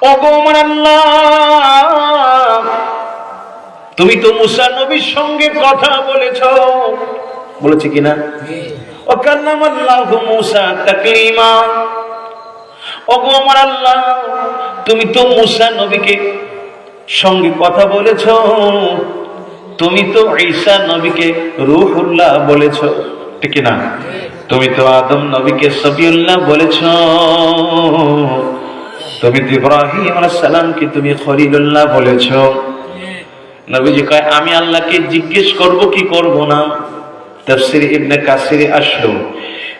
ওগো আমার আল্লাহ, তুমি তো মুসা নবীর সঙ্গে কথা বলেছে কিনা? ও কাল্লামাল্লাহু মুসা তাকলিমা। ওগো আমার আল্লাহ, তুমি তো মুসা নবীকে সঙ্গে কথা বলেছ, তুমি তো ঈসা নবীকে রূহুল্লাহ বলেছ, ঠিক না? তুমি তো আদম নবীকে সফিউল্লাহ বলেছ, তুমি তো ইব্রাহিম আলাইহিস সালামকে তুমি খলিলুল্লাহ বলেছ। নবীজি কয়, আমি আল্লাহকে জিজ্ঞেস করব কি করব না? তাফসীর ইবনে কাসিরে আসলো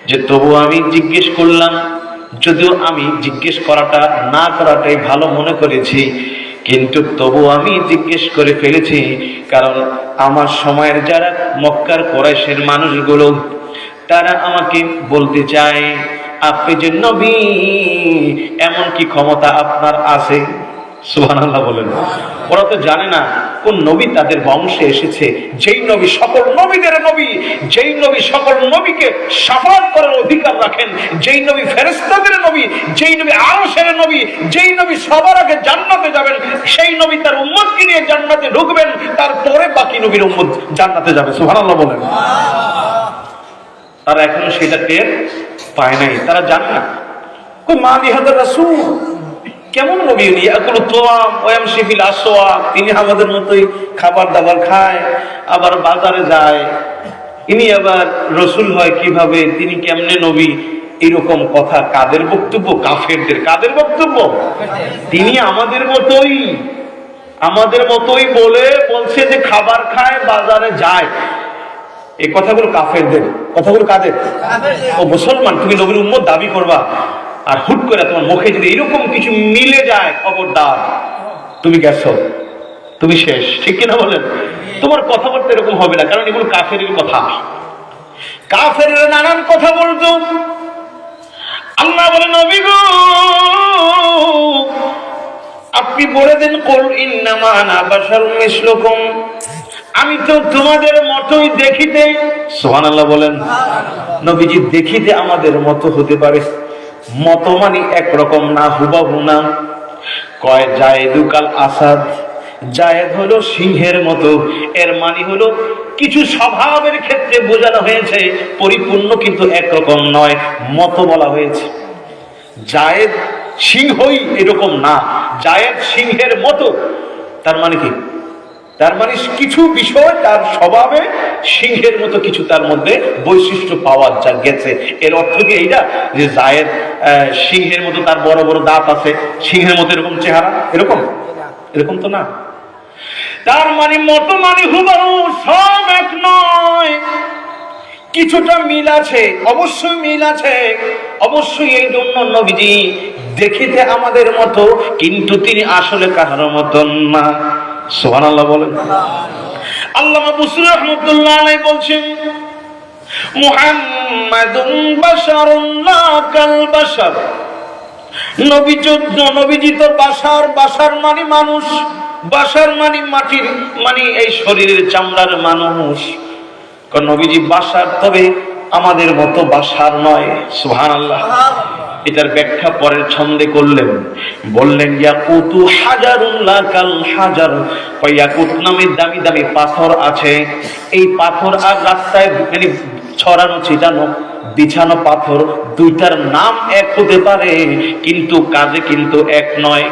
যে তবু আমি জিজ্ঞেস করলাম, যদিও আমি জিজ্ঞেস করাটা না করাটাই ভালো মনে করেছি, কিন্তু তবু আমি জিজ্ঞেস করে ফেলেছি, কারণ আমার সময়ের যারা মক্কার কুরাইশের মানুষগুলো তারা আমাকে বলতে চায়, আপনি যে নবী, এমন কি ক্ষমতা আপনার আছে? সুবহানাল্লাহ বলেন। ওরা তো জানে না কোন নবী তাদের বংশে এসেছে, যেই নবী সকল নবীদের নবী, যেই নবী সকল নবীকে শাফাআত করার অধিকার রাখেন, যেই নবী ফেরেশতাদের নবী, যেই নবী আরশের নবী, যেই নবী সবার আগে জান্নাতে যাবেন, সেই নবী তার উম্মতকে নিয়ে জান্নাতে ঢুকবেন, তারপরে বাকি নবীর উম্মত জান্নাতে যাবে। সুবহানাল্লাহ বলেন। তারা এখনো সেটা টের পায় নাই, তারা জানে না কই মাদি হাদার রাসূল কেমন নবী, উনি ইয়াকুলু তুআম ওয়া ইয়ামশি ফিল আসওয়াক, তিনি আমাদের মতোই খাবার দাবার খায়, আবার বাজারে যায়, ইনি আবার রাসূল হয় কিভাবে, তিনি কেমনে নবী? এরকম কথা কাদের বক্তব্য? কাফেরদের। কাদের বক্তব্য? তিনি আমাদের মতোই বলছে যে খাবার খায়, বাজারে যায়। এই কথাগুলো কাফেরদের। কথাগুলো কাদের? ও মুসলমান, তুমি নবীর উম্মত দাবি করবা, আর হুট করে তোমার মুখে যদি এরকম কিছু মিলে যায়, খবরদার, তুমি গেছো, তুমি শেষ। ঠিক কিনা বলেন? তোমার কথাবার্তা এরকম হবে না, কারণ এগুলো কাফেরের কথা। কাফেরের নানান কথা বলতো। আল্লাহ বলে, নবী গো, আপনি বলে দেন, কুল ইন্নামা আনা বাশারুম মিসলুকুম, আমি তো তোমাদের মতোই দেখিতে। সুবহানাল্লাহ বলেন। নবীজি দেখিতে আমাদের মতো হতে পারে, মত মানে একরকম না, হুবাহু না। কয় জায়েদুকাল আসাদ, জায়েদ হলো সিংহের মতো, এর মানে হলো কিছু স্বভাবের ক্ষেত্রে বোঝানো হয়েছে, পরিপূর্ণ কিন্তু একরকম নয়, মত বলা হয়েছে। জায়েদ সিংহই এরকম না, জায়েদ সিংহের মতো। তার মানে কি? তার মানে কিছু বিষয় তার স্বভাবে সিংহের মতো কিছু তার মধ্যে বৈশিষ্ট্য পাওয়া গেছে। এর অর্থ কি এইটা যে জায়েদ সিংহের মতো, তার বড় বড় দাঁত আছে, সিংহের মতো এরকম চেহারা? এরকম তো না। তার মানে মতো মানে হুবহু সব এক নয়, কিছুটা মিল আছে, অবশ্যই মিল আছে। অবশ্যই এই জন্য নবীজি দেখিতে আমাদের মতো, কিন্তু তিনি আসলে কারো মতন না। সুবহানাল্লাহ বলেন। আল্লামা বুসরি রাহমাতুল্লাহ আলাইহি বলছেন, মুহাম্মাদুন বাশারুন লা কাল বাশার। নবীজি তো বাশার মানে মানুষ, বাশার মানে মাটির, মানে এই শরীরের চামড়ার মানুষ। নবীজি বাশার, তবে আমাদের মতো বাশার নয়। সুবহানাল্লাহ। এটার ব্যাখ্যা পরের ছন্দে করলেন, বললেন, ইয়াকুতু হাজারুন লা কাল হাজার। ইয়াকুত নামে দামি দামি পাথর আছে, এই পাথর আর রাস্তায় মানে ছড়ানো ছিটানো বিছানো পাথর, দুইটার নাম এক হতে পারে, কিন্তু কাজে কিন্তু এক নয়।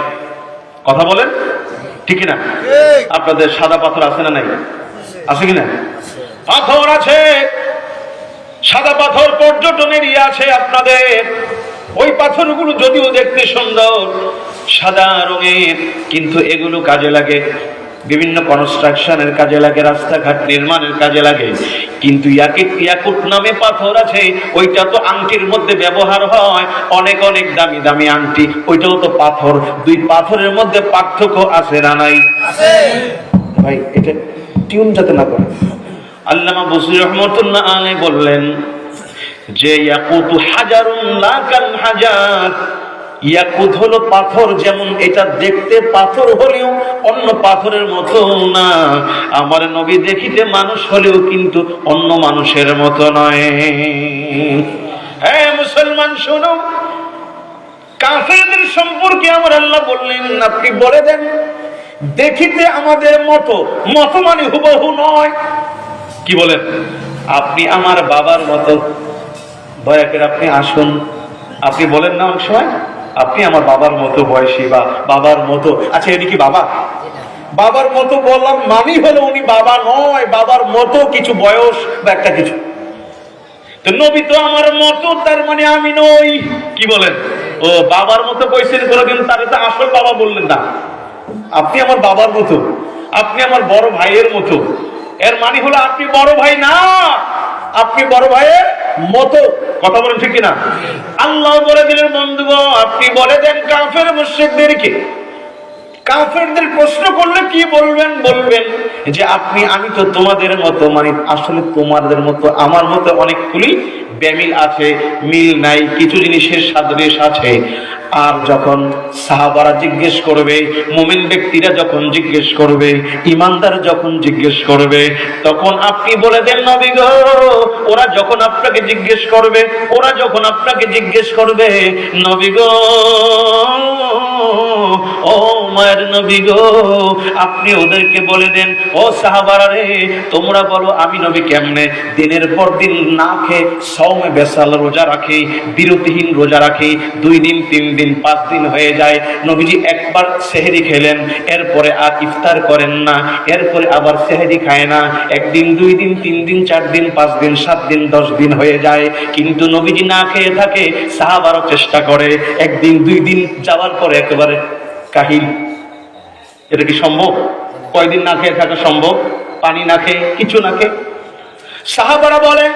কথা বলেন ঠিক না? আপনাদের সাদা পাথর আছে না নাই? আছে কিনা? পাথর আছে, সাদা পাথর পর্যটনের আছে আপনাদের। ওই পাথরগুলো যদিও দেখতে সুন্দর, সাদা রঙের, কিন্তু এগুলো কাজে লাগে, বিভিন্ন কনস্ট্রাকশনের কাজে লাগে, রাস্তাঘাট নির্মাণের কাজে লাগে। কিন্তু ইয়াকুত নামে পাথর আছে, ওইটা তো আংটির মধ্যে ব্যবহার হয়, অনেক অনেক দামি দামি আংটি, ওইটাও তো পাথর। দুই পাথরের মধ্যে পার্থক্য আছে না নাই? ভাই এটা টিউন যাতে না করে। আল্লামা বুসরি রাহমাতুল্লাহ আলাইহি বললেন যে ইয়াকুতু হাজারুন লা কাল হাজার। ইয়াকুত হলো পাথর, যেমন এটা দেখতে পাথর হলেও অন্য পাথরের মতো না। আমার নবী দেখিতে মানুষ হলেও কিন্তু অন্য মানুষের মতো নয়। হ্যাঁ মুসলমান শোনো, কাফেরদের সম্পর্কে আমার আল্লাহ বললেন, আপনি বলে দেন দেখিতে আমাদের মতো, মতো মানে হুবহু নয়। কি বলেন? আপনি আমার বাবার মতো, দয়া করে আপনি আসুন। আপনি বলেন না অনেক সময় আপনি আমার বাবার মতো বয়সী বা বাবার মতো। আচ্ছা, এটি কি বাবা? বাবার মতো বললাম মানি হলো উনি বাবা নয়, বাবার মতো কিছু বয়স বা একটা কিছু। তো নবী তো আমার মতো, তার মানে আমি নই। কি বলেন? ও বাবার মতো কইছেন কোনদিন, তারে তো আসল বাবা বললেন না। আপনি আমার বাবার মতো, আপনি আমার বড় ভাইয়ের মতো। এর মানে হলো আপনি বড় ভাই না, আপনি বড় ভাইয়ের মতো। কথা বলেন ঠিক কিনা? আল্লাহ বলে দিলেন, বন্ধুগণ আপনি বলে দেন কাফের মুশরিকদেরকে, কাফেরদের প্রশ্ন করলে কি বলবেন? বলবেন যে আমি তো তোমাদের মতো, মানে আসলে তোমাদের মতো আমার মতো অনেকগুলি বেমিল আছে, মিল নাই, কিছু জিনিসের সাদৃশ্য আছে। আর যখন সাহাবারা জিজ্ঞেস করবে, মুমিন ব্যক্তিরা যখন জিজ্ঞেস করবে, ইমানদার যখন জিজ্ঞেস করবে, তখন আপনি বলে দেন নবী গো, ওরা যখন আপনাকে জিজ্ঞেস করবে, নবী গো, ও মায়ের নবী গো, আপনি ওদেরকে বলে দেন, ও সাহাবারা রে, তোমরা বলো আমি নবী কেমনে দিনের পর দিন না খেয়ে সওমে বেসাল রোজা রাখি, বিরতিহীন রোজা রাখি, 2 দিন 3 দিন 5 দিন হয়ে যায়। নবীজি একবার সেহরি খেলেন, এরপরে আর ইফতার করেন না, এরপরে আবার সেহরি খায় না। 1 দিন 2 দিন 3 দিন 4 দিন 5 দিন 7 দিন 10 দিন হয়ে যায়, কিন্তু নবীজি না খেয়ে থাকে। সাহাবারও চেষ্টা করে, 1 দিন 2 দিন যাওয়ার পরে একেবারে কাহিল। এটা কি সম্ভব? কয়দিন না খেয়ে থাকা সম্ভব? পানি না খেয়ে, কিছু না খেয়ে। সাহাবারা বলে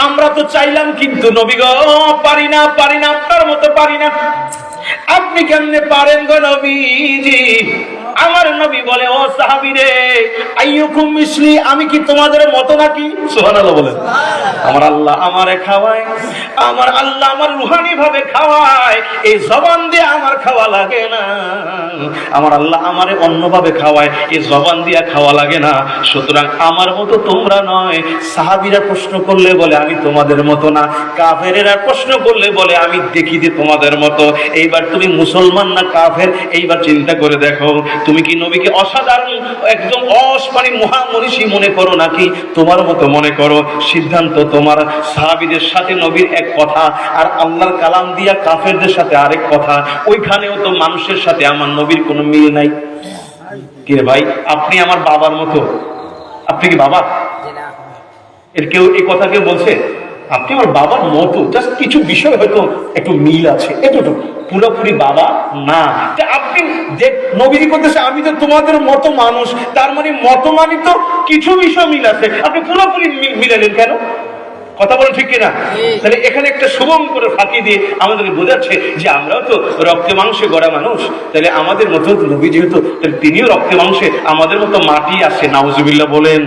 আমরা তো চাইলাম, কিন্তু নবী গো পারি না, আপনার মতো পারি না। আপনি কেমনে পারেন গো নবীজি? আমার নবী বলে, ও সাহাবীরে, আইয়ুকুম মিসলি, আমি কি তোমাদের মতো নাকি? সুবহানাল্লাহ বলেন। আমার আল্লাহ আমারে খাওয়ায়, আমার আল্লাহ আমার রুহানি ভাবে খাওয়ায়, এই জবান দিয়ে আমার খাওয়া লাগে না। আমার আল্লাহ আমারে অন্যভাবে খাওয়ায়, এই জবান দিয়ে খাওয়া লাগে না। সুতরাং আমার মতো তোমরা নয়। সাহাবীরা প্রশ্ন করলে বলে আমি তোমাদের মতো না, কাফেরেরা প্রশ্ন করলে বলে আমি দেখি যে তোমাদের মতো। এইবার তুমি মুসলমান না কাফের, এইবার চিন্তা করে দেখো, তুমি কি নবীকে অসাধারণ একদম মানে মহামনীষী মনে করো নাকি তোমার মতো মনে করো? সিদ্ধান্ত তোমার। সাহাবীদের সাথে নবীর এক কথা, আর আল্লাহর কালাম দিয়া কাফেরদের সাথে আরেক কথা। ওইখানেও তো মানুষের সাথে আমার নবীর কোনো মিল নাই। কি রে ভাই, আপনি আমার বাবার মতো, আপনি কি বাবা? এর কেউ এই কথা কেউ বলছে? আপনি আমার বাবার মতো, জাস্ট কিছু বিষয় হয়তো একটু মিল আছে, এতটুকু, পুরোপুরি বাবা না। আপনি যে নবীজি করতেছে আমি তো তোমাদের মতো মানুষ, তার মানে মতো মানি তো কিছু বিষয় মিল আছে, আপনি পুরোপুরি মিলালেন কেন? কথা বলেন ঠিক কিনা? তাহলে এখানে একটা শুভম করে ফাঁকি দিয়ে আমাদেরকে বোঝাচ্ছে যে আমরাও তো রক্তে মাংসে গড়া মানুষ, তাহলে আমাদের মতো নবী যেহেতু, তাহলে তিনিও রক্তে মাংসে, আমাদের মতো মাটি আছে। নাউজুবিল্লাহ বলেন।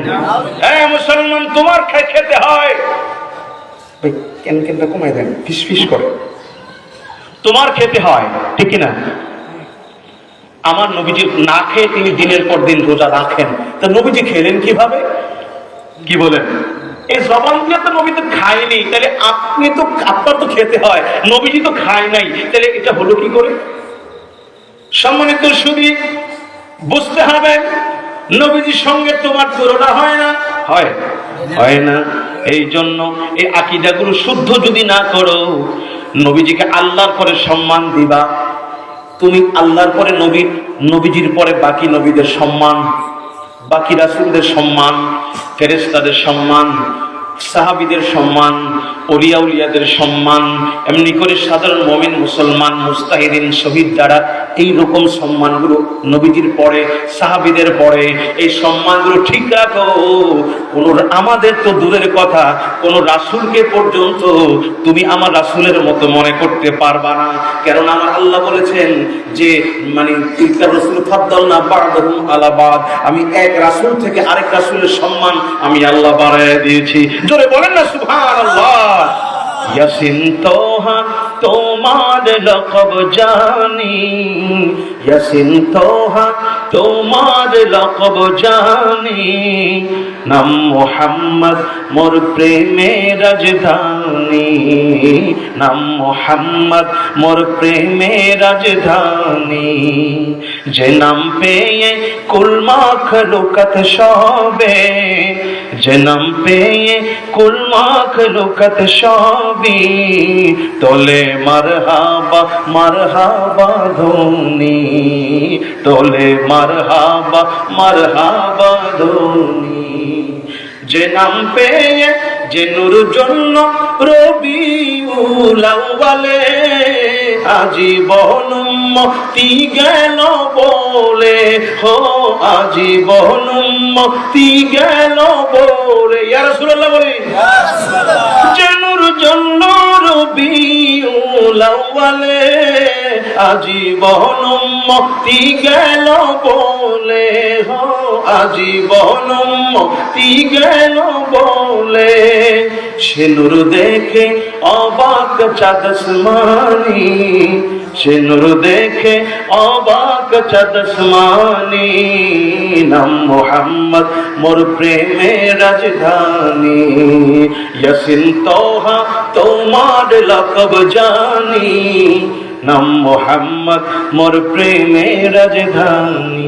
হ্যাঁ মুসলমান, তোমার খেতে হয়, কেন কমাই দেন, ফিস ফিস করে, তোমার খেতে হয়, ঠিক কিনা? আমার নবীজি না খেয়ে তিনি দিনের পর দিন রোজা রাখেন, তা নবীজি খেলেন কিভাবে? কি বলেন? এই জবান দিয়ে তো নবী তো খায়নি, তাহলে আপনি তো, আপনার তো খেতে হয়, নবীজি তো খায় নাই, তাহলে এটা হলো কি করে? সম্মানিত শুধু বুঝতে হবে, নবীজির সঙ্গে তোমার তুলনা হয় না, হয় না। এই জন্য এই আকীদাগুলো শুদ্ধ যদি না করো, নবীজিকে আল্লাহর পরে সম্মান দিবা, তুমি আল্লাহর পরে নবীজির পরে বাকি নবীদের সম্মান, বাকি রাসূলদের সম্মান, ফেরেশতাদের সম্মান, সাহাবীদের সম্মান, ওলিয়া উলিয়াদের সম্মান, এমনি করে সাধারণ মুমিন মুসলমান মুস্তাহিদিন শহীদ যারা, এই রকম সম্মানগুলো নবীজির পরে, সাহাবীদের পরে, এই সম্মানগুলো ঠিক রাখো। আমাদের তো দূরের কথা, কোন রাসূলকে পর্যন্ত তুমি আমার রাসূলের মতো মনে করতে পারবা না। কারণ আমার আল্লাহ বলেছেন যে মানে তিলকা রাসূল ফাদ্দালনা বা'দাহুম আলা বা'দ, আমি এক রাসূল থেকে আরেক রাসূলের সম্মান আমি আল্লাহ বাড়ায় দিয়েছি। জোরে বলেন না সুবহানাল্লাহ। ইয়াসিন তোহা তোমার লকব জানি, ইয়াসিন তোহা তোমার লকব জানি, নাম মোহাম্মদ মোর প্রেমের রাজধানী, নাম মোহাম্মদ মোর প্রেমের রাজধানী। যে নাম পেয়ে কুল মাখলুকাত সবে, যে নাম পেয়ে কুল মাখলুকাত সবই তোলে মারহাবা মারহাবা ধ্বনি, তোলে মারহাবা মারহাবা ধ্বনি। যে নাম পেয়ে যে নূর জন্য রবিউল আউয়ালে আজীবন মুক্তি গেল বলে, হো আজীবন মুক্তি গেল বলে। ইয়া রাসূলুল্লাহ বলি, যে নূর জন্য রবিউল আউয়ালে আজীবন মুক্তি গেল বলে, হো আজীবন মুক্তি গেল বলে। সে নূর দেখে অবাক চাঁদ আসমানি, সে নূর দেখে অবাক চাঁদ আসমানি। নাম মোহাম্মদ মোর প্রেমের রাজধানী, ইয়াসিন তোহা তোমার লকব জানি, নাম মোহাম্মদ মোর প্রেমের রাজধানী।